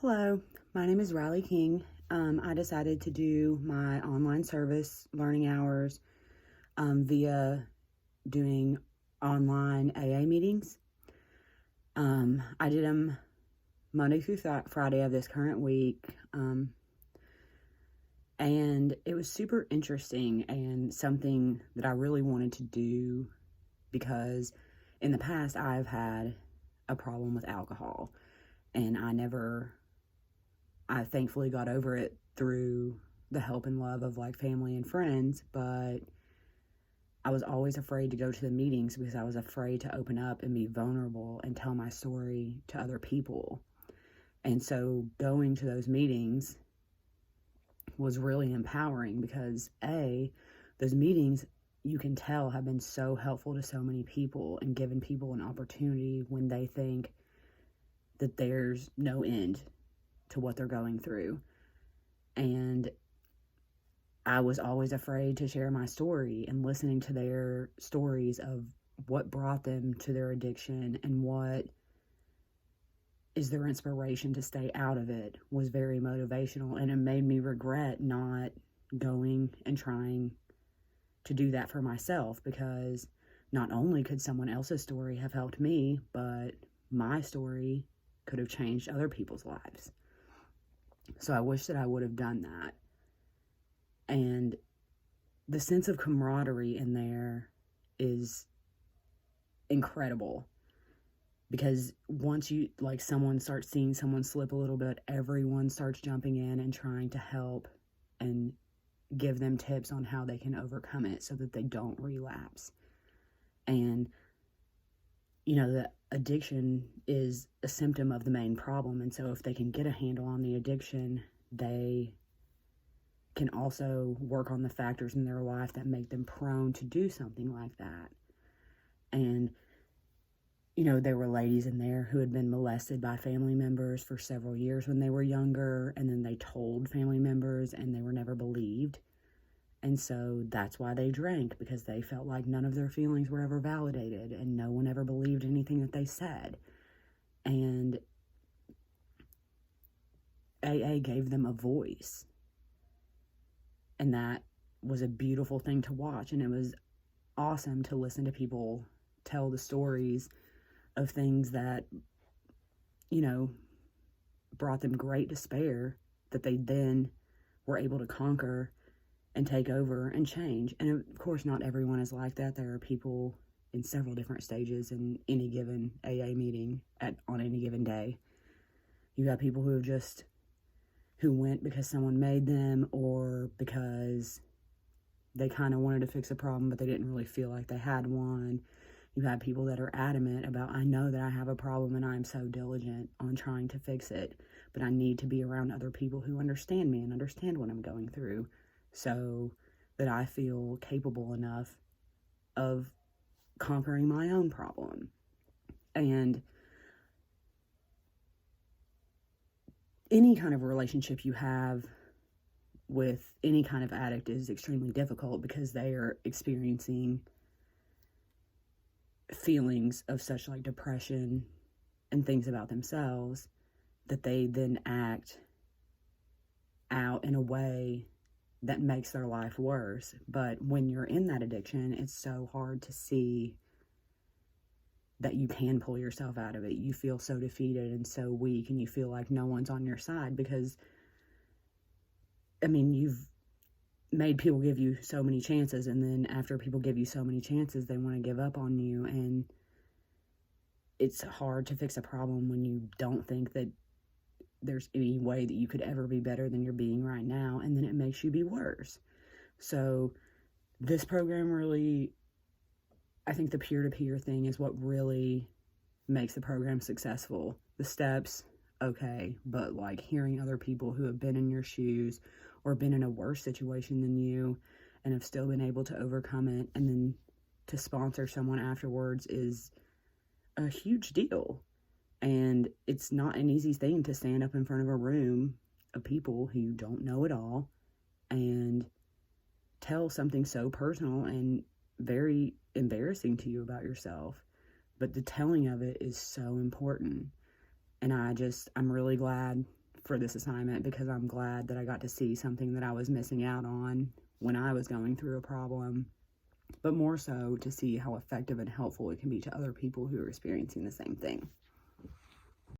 Hello, my name is Riley King. I decided to do my online service learning hours via doing online AA meetings. I did them Monday through Friday of this current week, and it was super interesting and something that I really wanted to do because in the past I've had a problem with alcohol, and I thankfully got over it through the help and love of like family and friends, but I was always afraid to go to the meetings because I was afraid to open up and be vulnerable and tell my story to other people. And so going to those meetings was really empowering because those meetings you can tell have been so helpful to so many people and given people an opportunity when they think that there's no end to what they're going through. And I was always afraid to share my story, and listening to their stories of what brought them to their addiction and what is their inspiration to stay out of it was very motivational, and it made me regret not going and trying to do that for myself, because not only could someone else's story have helped me, but my story could have changed other people's lives. So I wish that I would have done that. And the sense of camaraderie in there is incredible, because once someone starts seeing someone slip a little bit, everyone starts jumping in and trying to help and give them tips on how they can overcome it so that they don't relapse. And the addiction is a symptom of the main problem, and so if they can get a handle on the addiction, they can also work on the factors in their life that make them prone to do something like that. And there were ladies in there who had been molested by family members for several years when they were younger, and then they told family members and they were never believed. And so that's why they drank, because they felt like none of their feelings were ever validated and no one ever believed anything that they said. And AA gave them a voice. And that was a beautiful thing to watch. And it was awesome to listen to people tell the stories of things that, brought them great despair that they then were able to conquer and take over and change. And of course, not everyone is like that. There are people in several different stages in any given AA meeting on any given day. You got people who went because someone made them, or because they kind of wanted to fix a problem, but they didn't really feel like they had one. You have people that are adamant about, I know that I have a problem and I'm so diligent on trying to fix it, but I need to be around other people who understand me and understand what I'm going through so that I feel capable enough of conquering my own problem. And any kind of relationship you have with any kind of addict is extremely difficult, because they are experiencing feelings of such like depression and things about themselves that they then act out in a way that makes their life worse. But when you're in that addiction, it's so hard to see that you can pull yourself out of it. You feel so defeated and so weak, and you feel like no one's on your side, because you've made people give you so many chances, and then after people give you so many chances, they want to give up on you. And it's hard to fix a problem when you don't think that there's any way that you could ever be better than you're being right now, and then it makes you be worse. So this program really, I think the peer-to-peer thing is what really makes the program successful. The steps, okay, but like hearing other people who have been in your shoes or been in a worse situation than you and have still been able to overcome it, and then to sponsor someone afterwards, is a huge deal. And it's not an easy thing to stand up in front of a room of people who you don't know at all and tell something so personal and very embarrassing to you about yourself. But the telling of it is so important. And I'm really glad for this assignment because I'm glad that I got to see something that I was missing out on when I was going through a problem, but more so to see how effective and helpful it can be to other people who are experiencing the same thing.